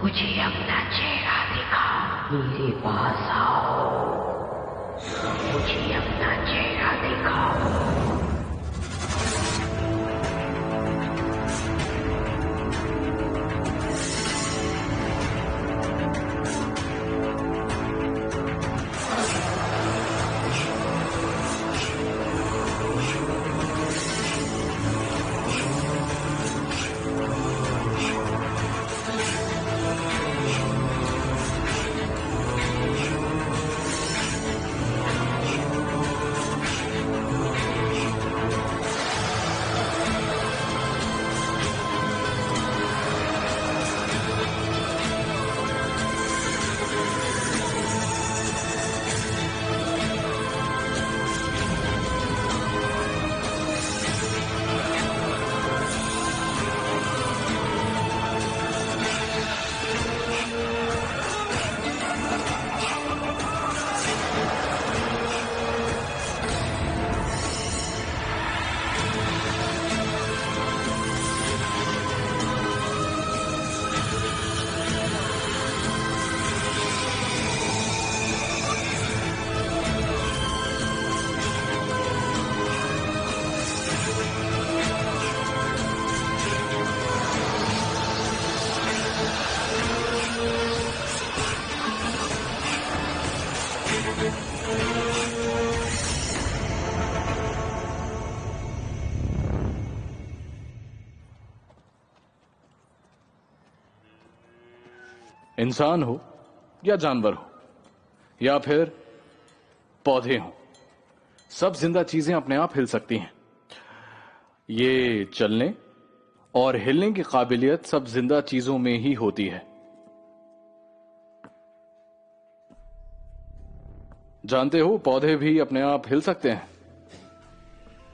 मुझे अपना चेहरा दिखाओ, मेरे पास आओ, मुझे अपना चेहरा दिखाओ। इंसान हो या जानवर हो या फिर पौधे हो, सब जिंदा चीजें अपने आप हिल सकती हैं। ये चलने और हिलने की काबिलियत सब जिंदा चीजों में ही होती है। जानते हो, पौधे भी अपने आप हिल सकते हैं।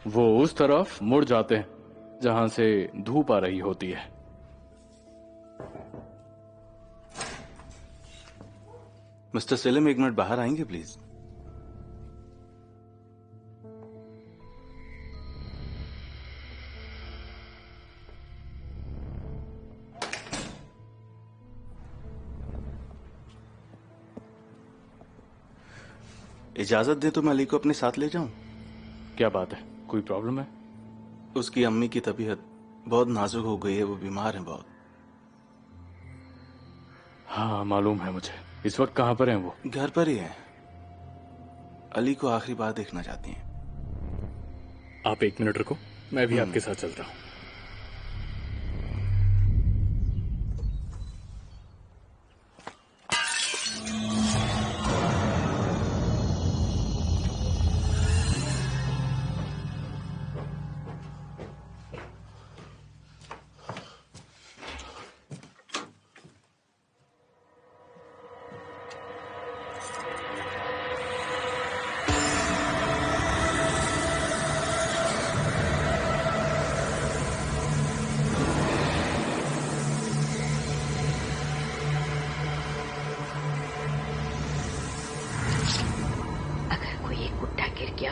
वो उस तरफ मुड़ जाते हैं जहां से धूप आ रही होती है। मिस्टर सेलिम, एक मिनट बाहर आएंगे प्लीज? इजाजत दे तो मैं अली को अपने साथ ले जाऊं? क्या बात है, कोई प्रॉब्लम है? उसकी अम्मी की तबीयत बहुत नाजुक हो गई है, वो बीमार है बहुत। हाँ मालूम है मुझे। इस वक्त कहां पर हैं वो? घर पर ही है। अली को आखिरी बार देखना चाहती हैं। आप एक मिनट रुको, मैं भी आपके साथ चलता हूं।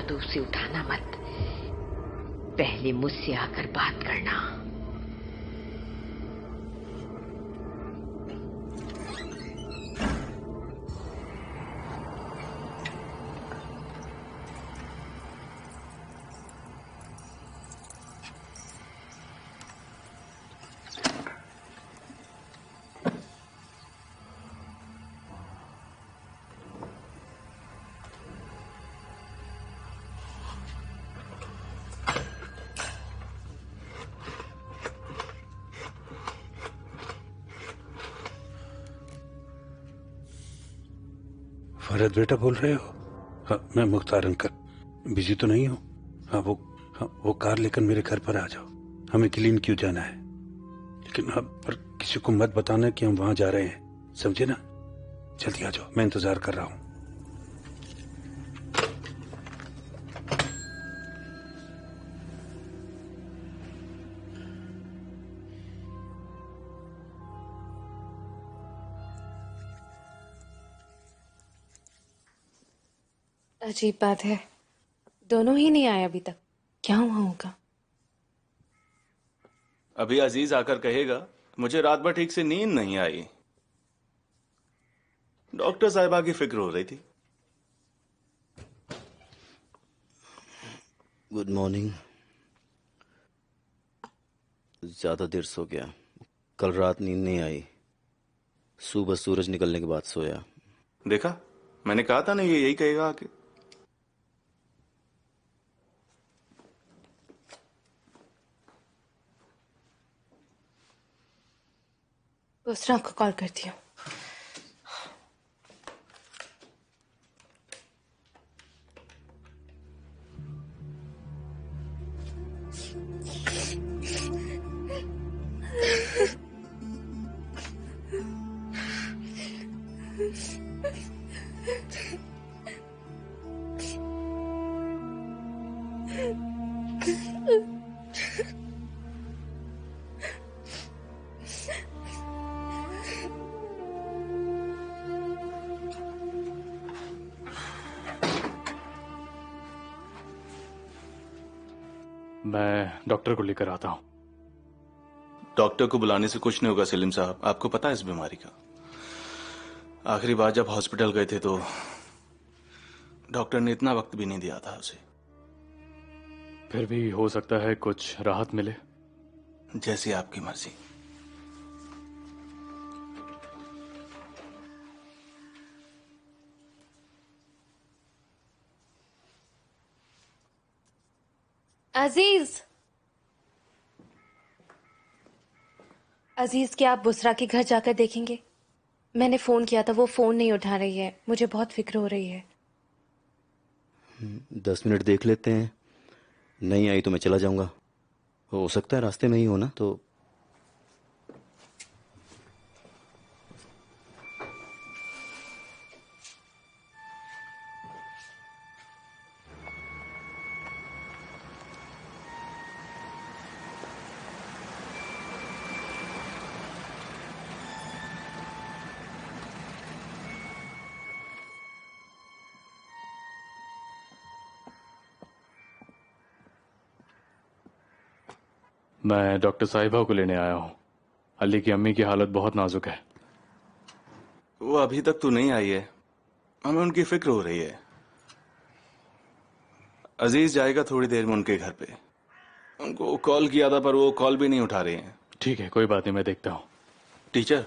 तो उसे उठाना मत, पहले मुझसे आकर बात करना। फरहत बेटा बोल रहे हो? हाँ, मैं मुख्तार अंकल। बिजी तो नहीं हो? हाँ, वो कार लेकर मेरे घर पर आ जाओ। हमें क्लीन क्यों जाना है, लेकिन हाँ, पर किसी को मत बताना कि हम वहां जा रहे हैं, समझे ना? जल्दी आ जाओ, मैं इंतजार कर रहा हूं। अजीब बात है, दोनों ही नहीं आए अभी तक। क्या हुआ होगा? अभी अजीज आकर कहेगा मुझे रात भर ठीक से नींद नहीं आई। डॉक्टर साहिबा की फिक्र हो रही थी। Good morning. ज्यादा देर सो गया, कल रात नींद नहीं आई, सुबह सूरज निकलने के बाद सोया। देखा, मैंने कहा था ना ये यही कहेगा आके। दूसरा आपको कॉल करती हूँ। मैं डॉक्टर को लेकर आता हूं। डॉक्टर को बुलाने से कुछ नहीं होगा सलीम साहब, आपको पता है इस बीमारी का। आखिरी बार जब हॉस्पिटल गए थे तो डॉक्टर ने इतना वक्त भी नहीं दिया था उसे। फिर भी हो सकता है कुछ राहत मिले। जैसी आपकी मर्जी। अजीज, अजीज, क्या आप बुसरा के घर जाकर देखेंगे? मैंने फोन किया था, वो फोन नहीं उठा रही है। मुझे बहुत फिक्र हो रही है। 10 मिनट देख लेते हैं, नहीं आई तो मैं चला जाऊंगा। हो सकता है रास्ते में ही हो ना तो। मैं डॉक्टर साहिबा को लेने आया हूं। अली की अम्मी की हालत बहुत नाजुक है। वो अभी तक तो नहीं आई है, हमें उनकी फिक्र हो रही है। अजीज जाएगा थोड़ी देर में उनके घर पे। उनको कॉल किया था पर वो कॉल भी नहीं उठा रहे हैं। ठीक है, कोई बात नहीं, मैं देखता हूं। टीचर,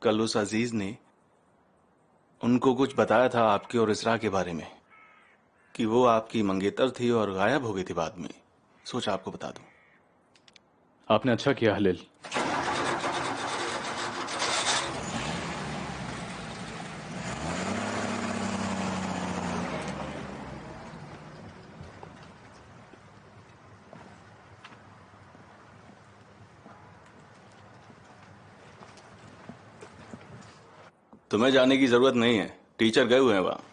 कल उस अजीज ने उनको कुछ बताया था आपके और इसरा के बारे में, कि वो आपकी मंगेतर थी और गायब हो गई थी बाद में। सोचा आपको बता दूं। आपने अच्छा किया हलील। तुम्हें जाने की जरूरत नहीं है, टीचर गए हुए हैं वहां।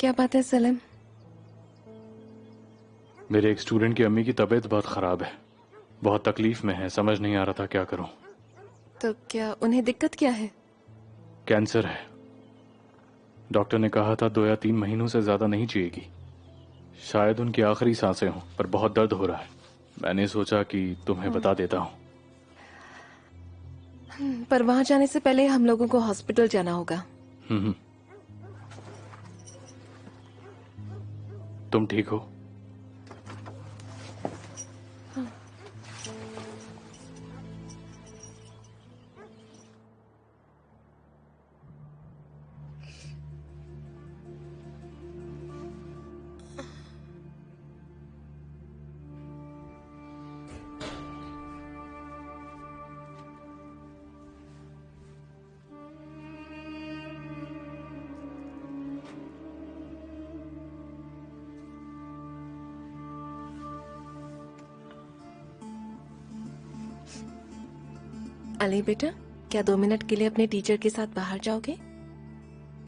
क्या बात है सलीम? मेरे एक स्टूडेंट की अम्मी की तबीयत बहुत खराब है, बहुत तकलीफ में है। समझ नहीं आ रहा था क्या करूं। तो क्या उन्हें दिक्कत क्या है? कैंसर है। डॉक्टर ने कहा था 2 या 3 महीनों से ज्यादा नहीं जिएगी। शायद उनकी आखिरी सांसें हों, पर बहुत दर्द हो रहा है। मैंने सोचा कि तुम्हें बता देता हूं। पर वहां जाने से पहले हम लोगों को हॉस्पिटल जाना होगा। तुम ठीक हो? अली बेटा, क्या 2 मिनट के लिए अपने टीचर के साथ बाहर जाओगे?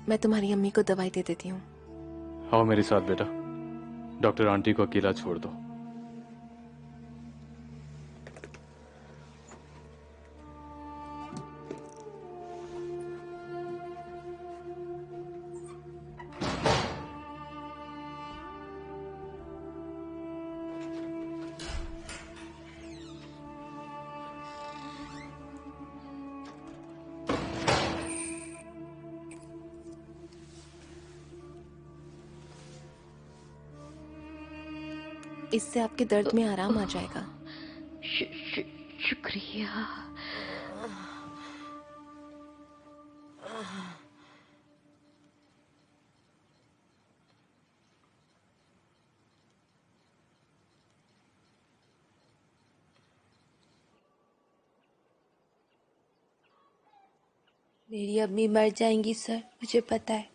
मैं तुम्हारी अम्मी को दवाई दे देती हूँ। आओ मेरे साथ बेटा, डॉक्टर आंटी को अकेला छोड़ दो। इससे आपके दर्द में आराम आ जाएगा। शुक्रिया। मेरी अम्मी मर जाएंगी सर, मुझे पता है।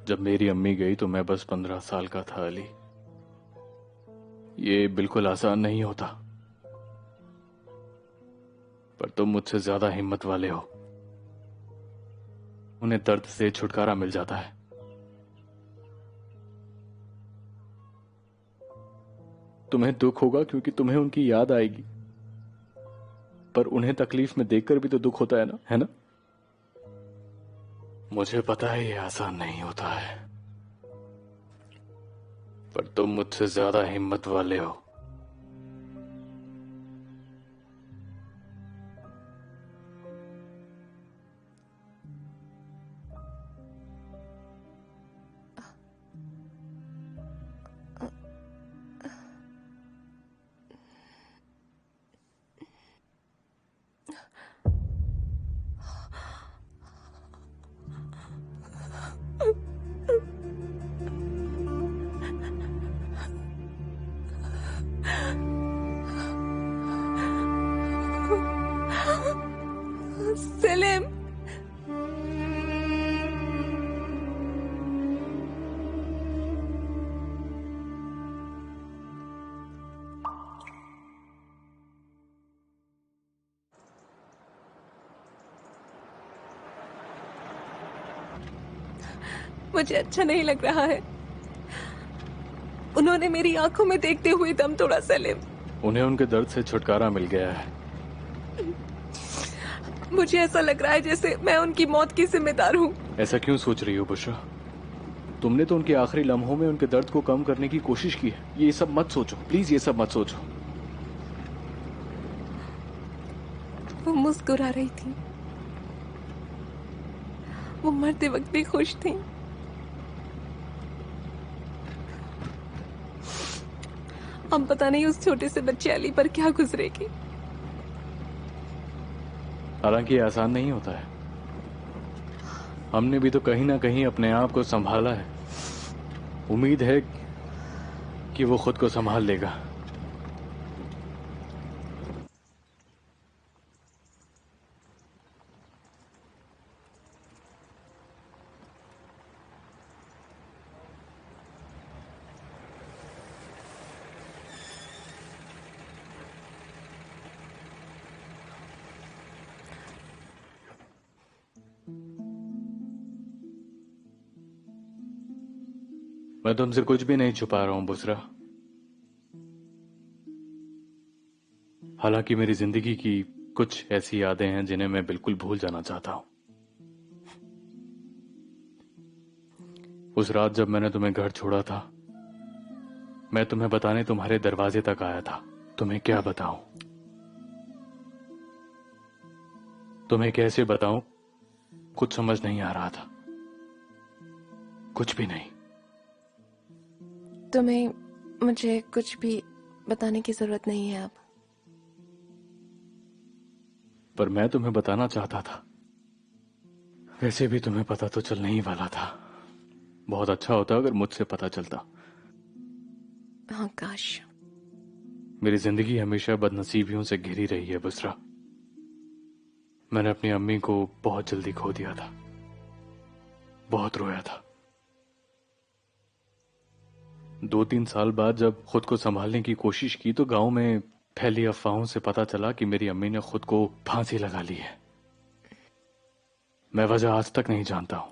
जब मेरी अम्मी गई तो मैं बस 15 साल का था अली। ये बिल्कुल आसान नहीं होता, पर तुम मुझसे ज्यादा हिम्मत वाले हो। उन्हें दर्द से छुटकारा मिल जाता है। तुम्हें दुख होगा क्योंकि तुम्हें उनकी याद आएगी, पर उन्हें तकलीफ में देखकर भी तो दुख होता है ना, है ना? मुझे पता है ये आसान नहीं होता है, पर तुम मुझसे ज्यादा हिम्मत वाले हो। सलीम, मुझे अच्छा नहीं लग रहा है। उन्होंने मेरी आंखों में देखते हुए दम तोड़ा सलीम। उन्हें उनके दर्द से छुटकारा मिल गया है। मुझे ऐसा लग रहा है जैसे मैं उनकी मौत की जिम्मेदार हूँ। ऐसा क्यों सोच रही हो बुशरा? तुमने तो उनके आखिरी लम्हों में उनके दर्द को कम करने की कोशिश की है। ये सब मत सोचो प्लीज, ये सब मत सोचो। वो मुस्कुरा रही थी, वो मरते वक्त भी खुश थी। अब पता नहीं उस छोटे से बच्चे अली पर क्या गुजरेगी। हालांकि ये आसान नहीं होता है। हमने भी तो कहीं ना कहीं अपने आप को संभाला है। उम्मीद है कि वो खुद को संभाल लेगा। मैं तुमसे कुछ भी नहीं छुपा रहा हूं बुसरा। हालांकि मेरी जिंदगी की कुछ ऐसी यादें हैं जिन्हें मैं बिल्कुल भूल जाना चाहता हूं। उस रात जब मैंने तुम्हें घर छोड़ा था, मैं तुम्हें बताने तुम्हारे दरवाजे तक आया था। तुम्हें क्या बताऊं, तुम्हें कैसे बताऊं, कुछ समझ नहीं आ रहा था। कुछ भी नहीं। तुम्हें मुझे कुछ भी बताने की जरूरत नहीं है अब। पर मैं तुम्हें बताना चाहता था। वैसे भी तुम्हें पता तो चलने ही वाला था। बहुत अच्छा होता अगर मुझसे पता चलता। हाँ काश। मेरी जिंदगी हमेशा बदनसीबियों से घिरी रही है बुसरा। मैंने अपनी अम्मी को बहुत जल्दी खो दिया था, बहुत रोया था। 2-3 साल बाद जब खुद को संभालने की कोशिश की तो गांव में फैली अफवाहों से पता चला कि मेरी अम्मी ने खुद को फांसी लगा ली है। मैं वजह आज तक नहीं जानता हूं।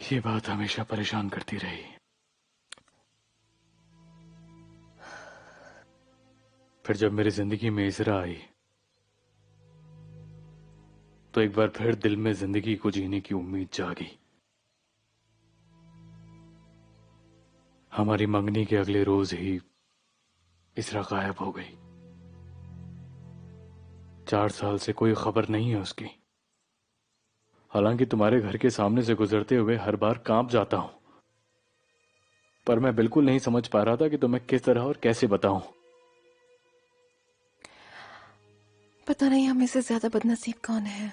ये बात हमेशा परेशान करती रही। फिर जब मेरी जिंदगी में इजरा आई तो एक बार फिर दिल में जिंदगी को जीने की उम्मीद जागी। हमारी मंगनी के अगले रोज ही इसरा गायब हो गई। 4 साल से कोई खबर नहीं है उसकी। हालांकि तुम्हारे घर के सामने से गुजरते हुए हर बार कांप जाता हूं, पर मैं बिल्कुल नहीं समझ पा रहा था कि तुम्हें किस तरह और कैसे बताऊं। पता नहीं हमें से ज्यादा बदनसीब कौन है।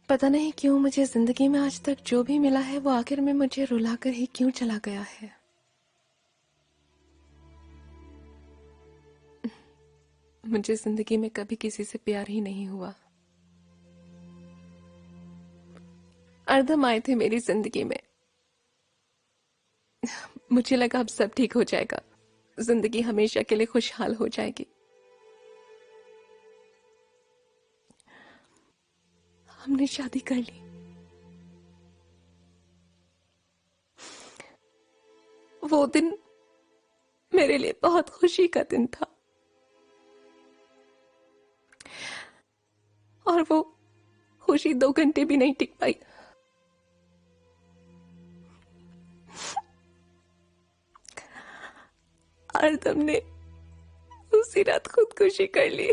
पता नहीं क्यों मुझे जिंदगी में आज तक जो भी मिला है वो आखिर में मुझे रुलाकर ही क्यों चला गया है। मुझे जिंदगी में कभी किसी से प्यार ही नहीं हुआ। अर्दम आए थे मेरी जिंदगी में। मुझे लगा अब सब ठीक हो जाएगा, जिंदगी हमेशा के लिए खुशहाल हो जाएगी। हमने शादी कर ली। वो दिन मेरे लिए बहुत खुशी का दिन था और वो खुशी 2 घंटे भी नहीं टिक पाई। अर्दम ने उसी रात खुदकुशी कर ली।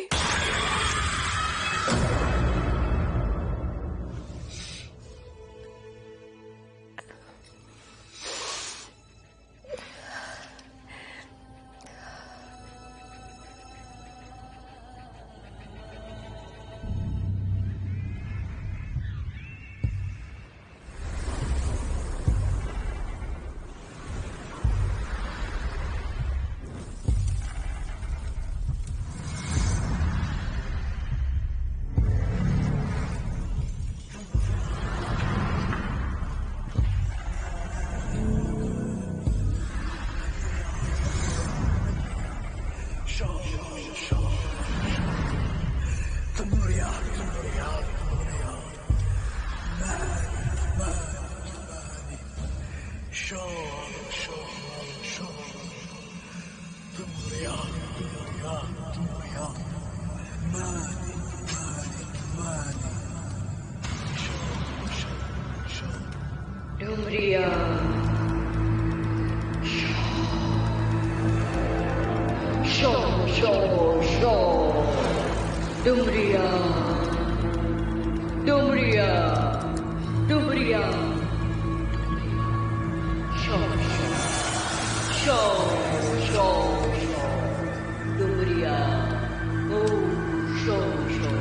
डुमरिया शो शो शो डुमरिया डुमरिया डुमरिया शो शो शो डुमरिया ओ शो शो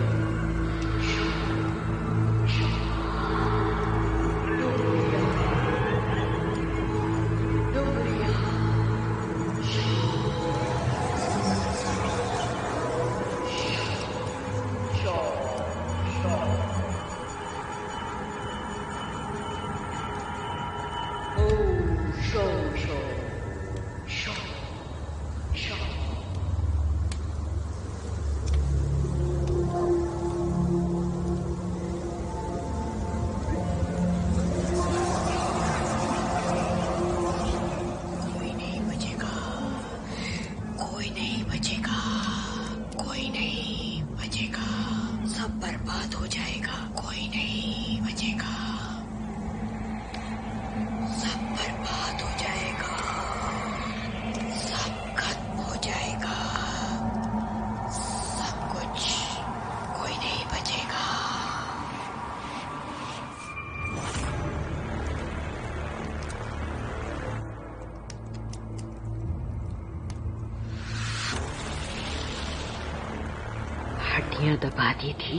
हड्डियां दबा दी थी,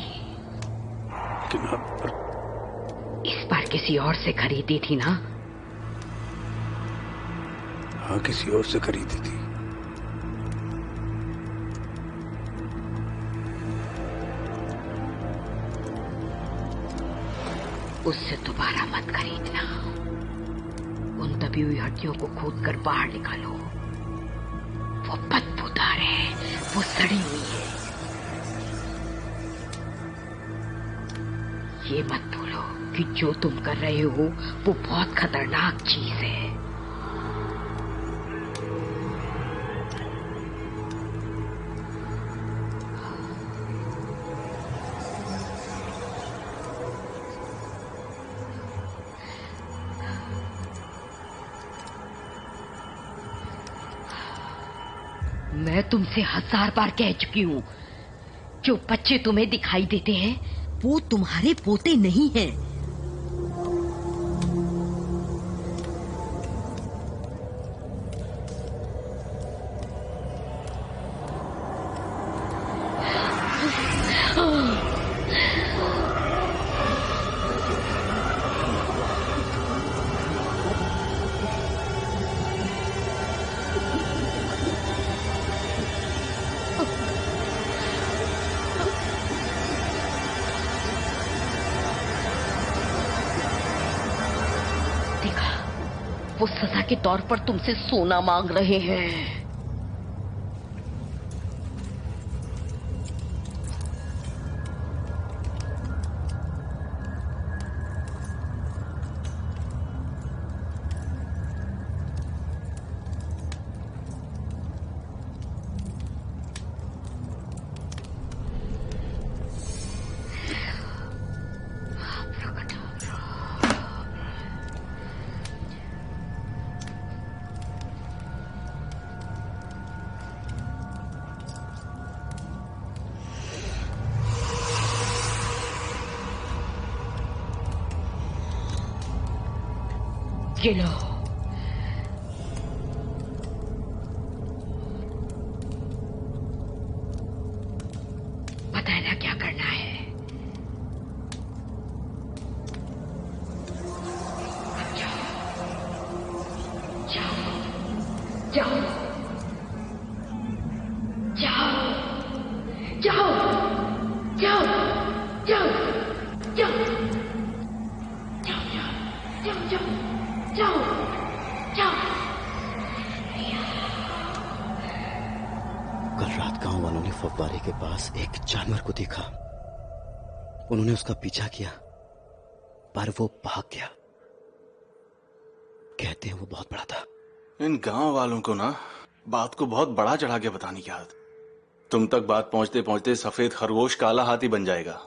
लेकिन अब इस बार किसी और से खरीदी थी ना? हाँ, किसी और से खरीदी थी। उससे दोबारा मत खरीदना। उन दबी हुई हड्डियों को खोद कर बाहर निकालो। वो बदबूदार है, वो सड़ी हुई है। ये मत भूलो कि जो तुम कर रहे हो वो बहुत खतरनाक चीज है। मैं तुमसे 1000 बार कह चुकी हूँ, जो बच्चे तुम्हें दिखाई देते हैं वो तुम्हारे पोते नहीं हैं। वो सजा के तौर पर तुमसे सोना मांग रहे हैं। गिनो। बताना क्या करना है। जाओ जाओ जाओ जाओ जाओ जाओ जाओ जाओ जाओ जाओ जाओ जाओ। कल रात गांव वालों ने फव्वारे के पास एक जानवर को देखा। उन्होंने उसका पीछा किया पर वो भाग गया। कहते हैं वो बहुत बड़ा था। इन गांव वालों को ना बात को बहुत बड़ा चढ़ा के बताने की आदत। तुम तक बात पहुंचते पहुंचते सफेद खरगोश काला हाथी बन जाएगा।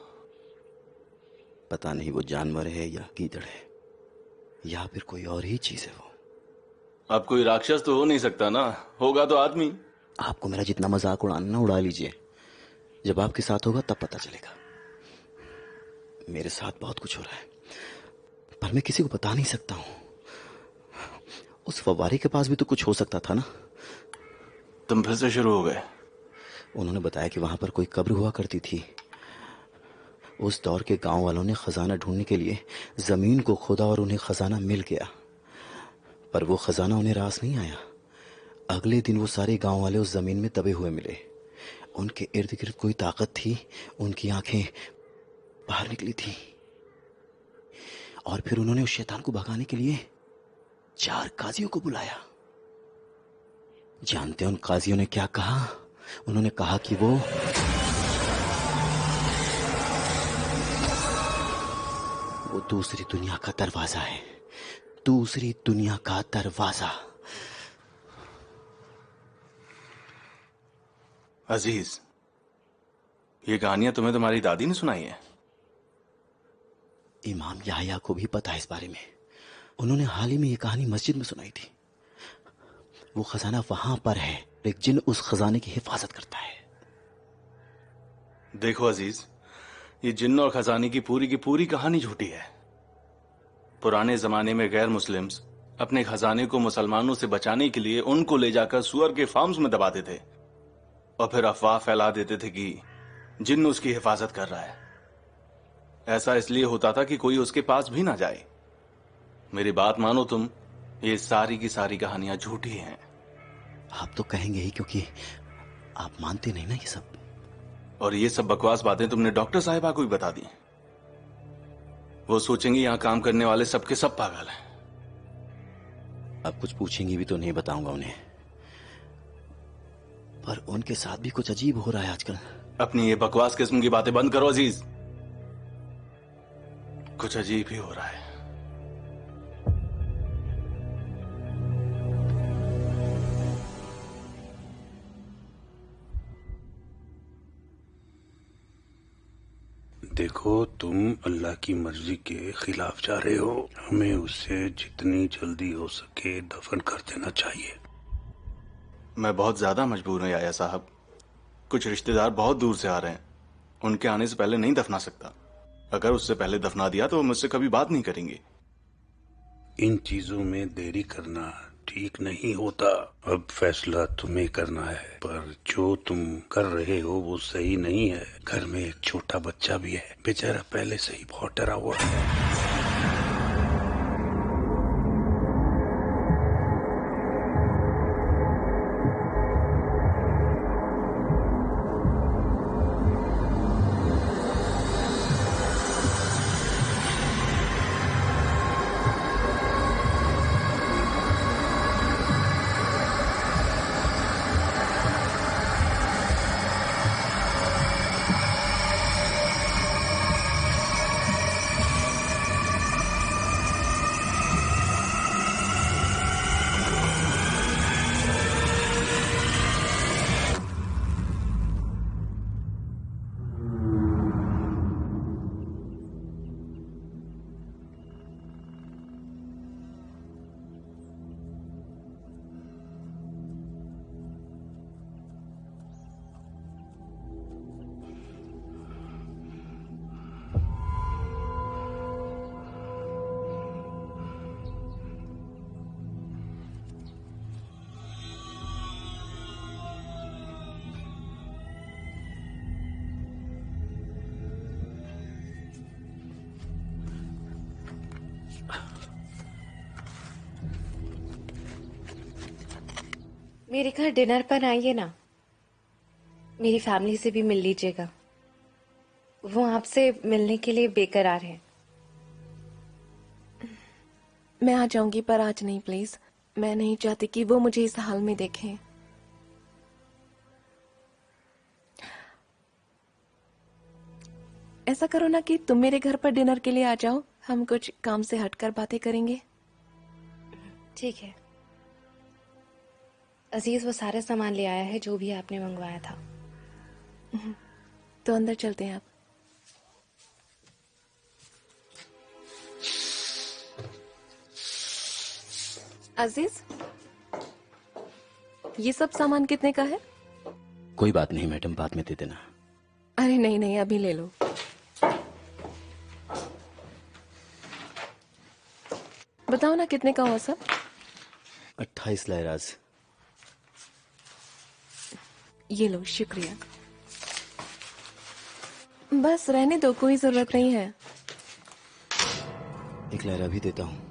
पता नहीं वो जानवर है या गीदड़ है या फिर कोई और ही चीज है। वो अब कोई राक्षस तो हो नहीं सकता ना, होगा तो आदमी। आपको मेरा जितना मजाक उड़ाना ना उड़ा लीजिए, जब आपके साथ होगा तब पता चलेगा। मेरे साथ बहुत कुछ हो रहा है पर मैं किसी को बता नहीं सकता हूं। उस फव्वारे के पास भी तो कुछ हो सकता था ना। तुम फिर से शुरू हो गए। उन्होंने बताया कि वहां पर कोई कब्र हुआ करती थी। उस दौर के गांव वालों ने खजाना ढूंढने के लिए जमीन को खोदा और उन्हें खजाना मिल गया, पर वो खजाना उन्हें रास नहीं आया। अगले दिन वो सारे गांव वाले उस जमीन में दबे हुए मिले। उनके इर्द गिर्द कोई ताकत थी, उनकी आंखें बाहर निकली थी और फिर उन्होंने उस शैतान को भगाने के लिए 4 काजियों को बुलाया। जानते हैं उन काजियों ने क्या कहा? उन्होंने कहा कि वो दूसरी दुनिया का दरवाजा है। दूसरी दुनिया का दरवाजा। अजीज, ये कहानियां तुम्हें तुम्हारी दादी ने सुनाई है? इमाम याह्या को भी पता है इस बारे में। उन्होंने हाल ही में ये कहानी मस्जिद में सुनाई थी। वो खजाना वहां पर है, एक जिन उस खजाने की हिफाजत करता है। देखो अजीज, ये जिन्न और खजाने की पूरी कहानी झूठी है। पुराने जमाने में गैर मुस्लिम्स अपने खजाने को मुसलमानों से बचाने के लिए उनको ले जाकर सुअर के फार्म्स में दबाते थे और फिर अफवाह फैला देते थे कि जिन्न उसकी हिफाजत कर रहा है। ऐसा इसलिए होता था कि कोई उसके पास भी ना जाए। मेरी बात मानो तुम, ये सारी की सारी कहानियां झूठी हैं। आप तो कहेंगे ही क्योंकि आप मानते नहीं ना ये सब। और ये सब बकवास बातें तुमने डॉक्टर साहिबा को भी बता दी। वो सोचेंगे यहाँ काम करने वाले सबके सब पागल हैं। अब कुछ पूछेंगी भी तो नहीं बताऊंगा उन्हें, पर उनके साथ भी कुछ अजीब हो रहा है आजकल। अपनी ये बकवास किस्म की बातें बंद करो अजीज, कुछ अजीब ही हो रहा है। देखो, तुम अल्लाह की मर्जी के खिलाफ जा रहे हो। हमें उसे जितनी जल्दी हो सके दफन कर देना चाहिए। मैं बहुत ज्यादा मजबूर हूं याया साहब। कुछ रिश्तेदार बहुत दूर से आ रहे हैं, उनके आने से पहले नहीं दफना सकता। अगर उससे पहले दफना दिया तो वो मुझसे कभी बात नहीं करेंगे। इन चीजों में देरी करना ठीक नहीं होता। अब फैसला तुम्हें करना है, पर जो तुम कर रहे हो वो सही नहीं है। घर में एक छोटा बच्चा भी है, बेचारा पहले से ही बहुत डरा हुआ है। मेरे घर डिनर पर आइए ना, मेरी फैमिली से भी मिल लीजिएगा। वो आपसे मिलने के लिए बेकरार हैं। मैं आ जाऊंगी, पर आज नहीं प्लीज। मैं नहीं चाहती कि वो मुझे इस हाल में देखें। ऐसा करो ना कि तुम मेरे घर पर डिनर के लिए आ जाओ, हम कुछ काम से हटकर बातें करेंगे। ठीक है। अजीज वो सारा सामान ले आया है जो भी आपने मंगवाया था। तो अंदर चलते हैं आप। अजीज, ये सब सामान कितने का है? कोई बात नहीं मैडम, बाद में दे देना। अरे नहीं नहीं, अभी ले लो। बताओ ना कितने का हुआ सब? 28 लायराज। ये लो, शुक्रिया। बस रहने दो, कोई जरूरत नहीं है। 1 लायरा भी देता हूँ।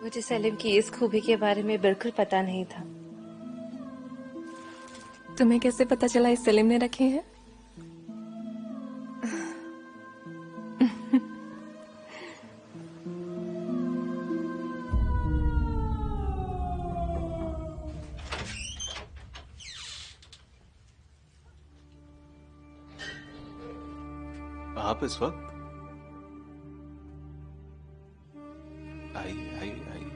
मुझे सलीम की इस खूबी के बारे में बिल्कुल पता नहीं था। तुम्हें कैसे पता चला इस सलीम ने रखे हैं? आप इस वक्त? आइए आइए आइए।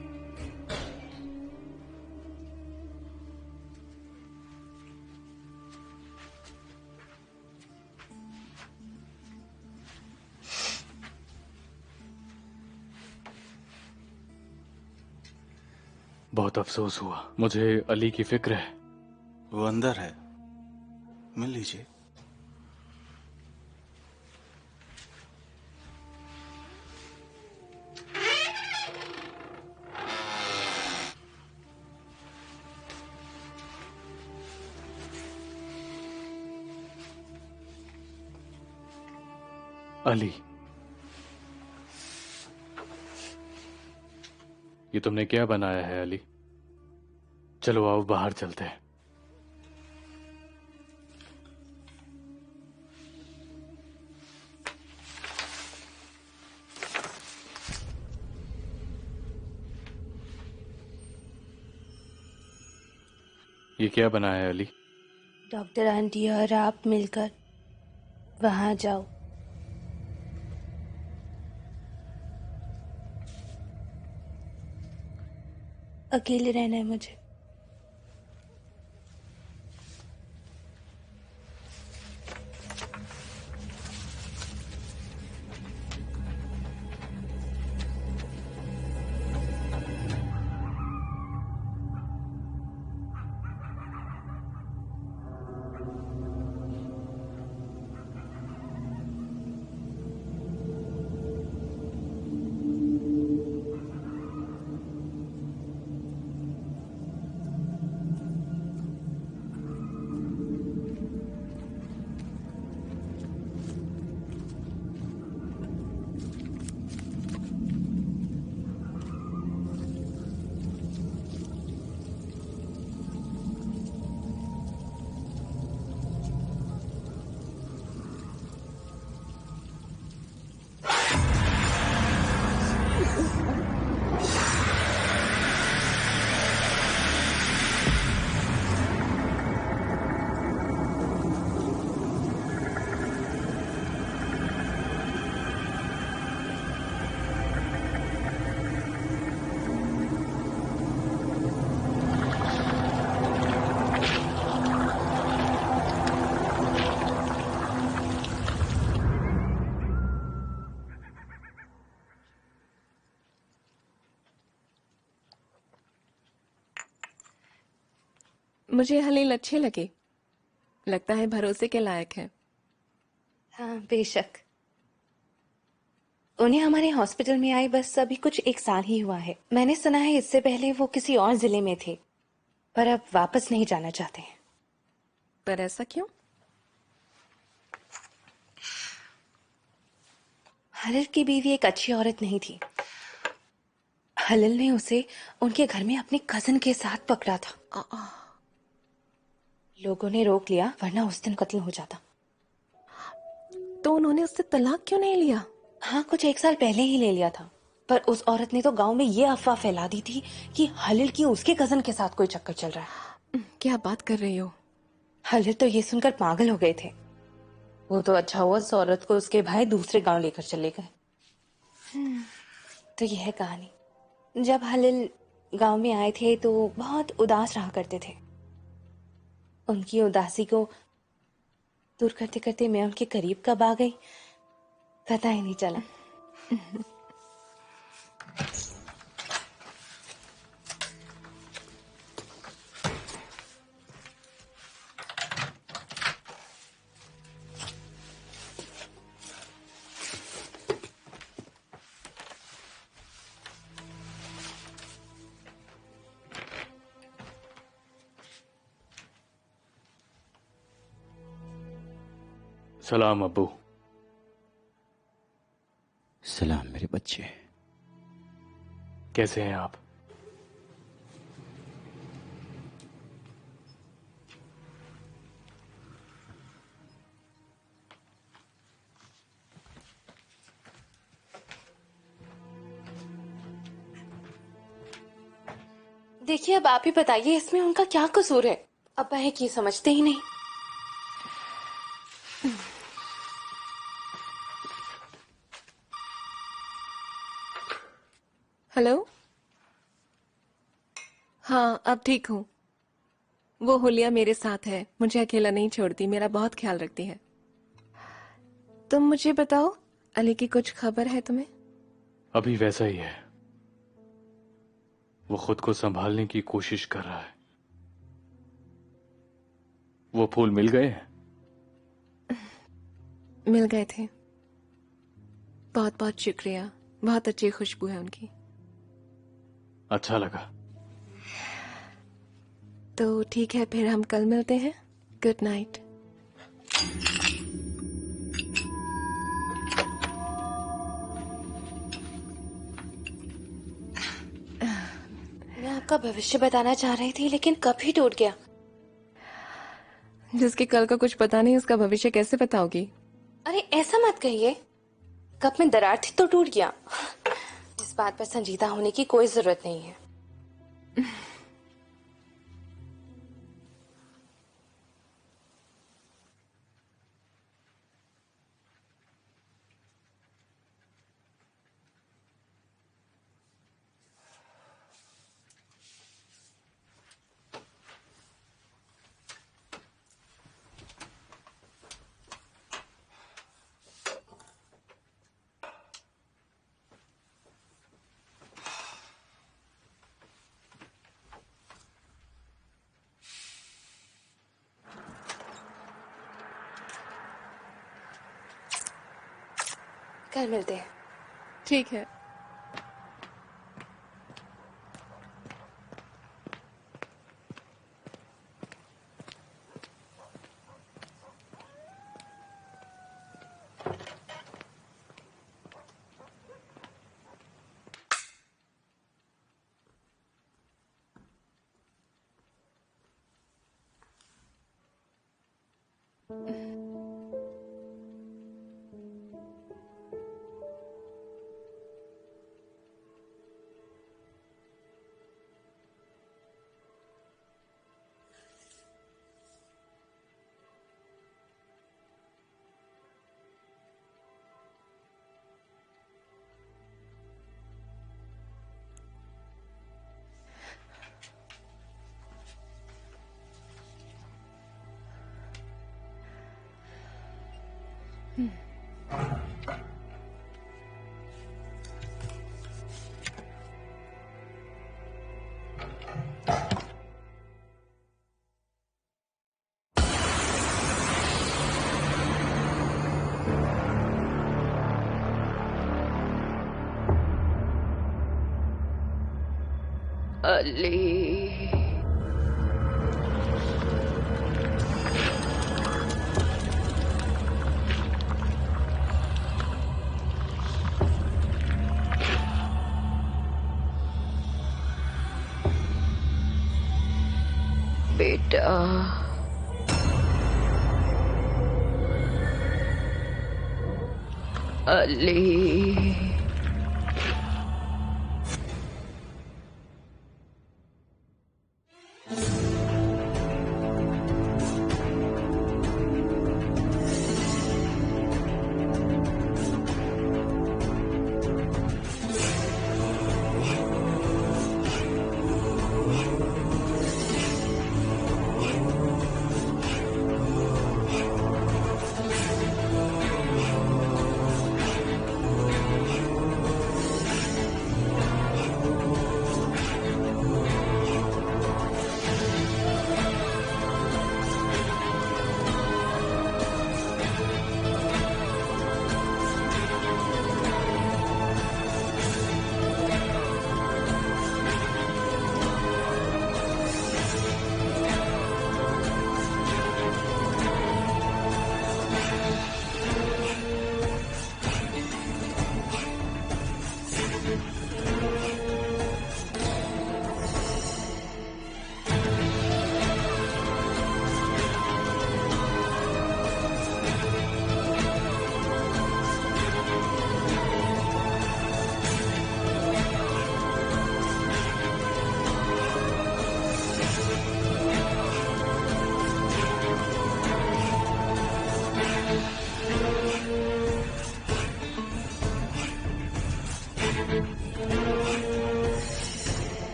बहुत अफसोस हुआ। मुझे अली की फिक्र है। वो अंदर है, मिल लीजिए। अली, ये तुमने क्या बनाया है अली? चलो आओ बाहर चलते हैं। ये क्या बनाया है अली? डॉक्टर आंटी और आप मिलकर वहां जाओ। अकेले रहना है मुझे। मुझे हलील अच्छे लगे। लगता है भरोसे के लायक है। हाँ बेशक। उन्हें हमारे हॉस्पिटल में आए बस अभी कुछ 1 साल ही हुआ है। मैंने सुना है इससे पहले वो किसी और जिले में थे, पर अब वापस नहीं जाना चाहते हैं। पर ऐसा क्यों? हलिल की बीवी एक अच्छी औरत नहीं थी। हलिल ने उसे उनके घर में अपने कजन के साथ पकड़ा था। लोगों ने रोक लिया, वरना उस दिन कत्ल हो जाता। तो उन्होंने उससे तलाक क्यों नहीं लिया? हाँ, कुछ 1 साल पहले ही ले लिया था, पर उस औरत ने तो गांव में ये अफवाह फैला दी थी कि हलिल की उसके कजन के साथ कोई चक्कर चल रहा है। क्या बात कर रही हो? हलिल तो ये सुनकर पागल हो गए थे। वो तो अच्छा हुआ उस औरत को उसके भाई दूसरे गांव लेकर चले गए। तो यह है कहानी। जब हलिल गांव में आए थे तो बहुत उदास रहा करते थे। उनकी उदासी को दूर करते करते मैं उनके करीब कब आ गई पता ही नहीं चला। सलाम अब्बू। सलाम मेरे बच्चे। कैसे हैं आप? देखिए, अब आप ही बताइए इसमें उनका क्या कसूर है? अब्बा है कि समझते ही नहीं। हेलो। हाँ, अब ठीक हूँ। वो हुलिया मेरे साथ है, मुझे अकेला नहीं छोड़ती, मेरा बहुत ख्याल रखती है। तुम मुझे बताओ, अली की कुछ खबर है तुम्हें? अभी वैसा ही है, वो खुद को संभालने की कोशिश कर रहा है। वो फूल मिल गए हैं? मिल गए थे। बहुत बहुत शुक्रिया, बहुत अच्छी खुशबू है उनकी। अच्छा लगा। तो ठीक है, फिर हम कल मिलते हैं। Good night. मैं आपका भविष्य बताना चाह रही थी, लेकिन कब ही टूट गया। जिसके कल का कुछ पता नहीं, उसका भविष्य कैसे बताओगी? अरे ऐसा मत कहिए, कप में दरार थी तो टूट गया। इस बात पर संजीदा होने की कोई जरूरत नहीं है। कल मिलते हैं। ठीक है। अली, बेटा, अली।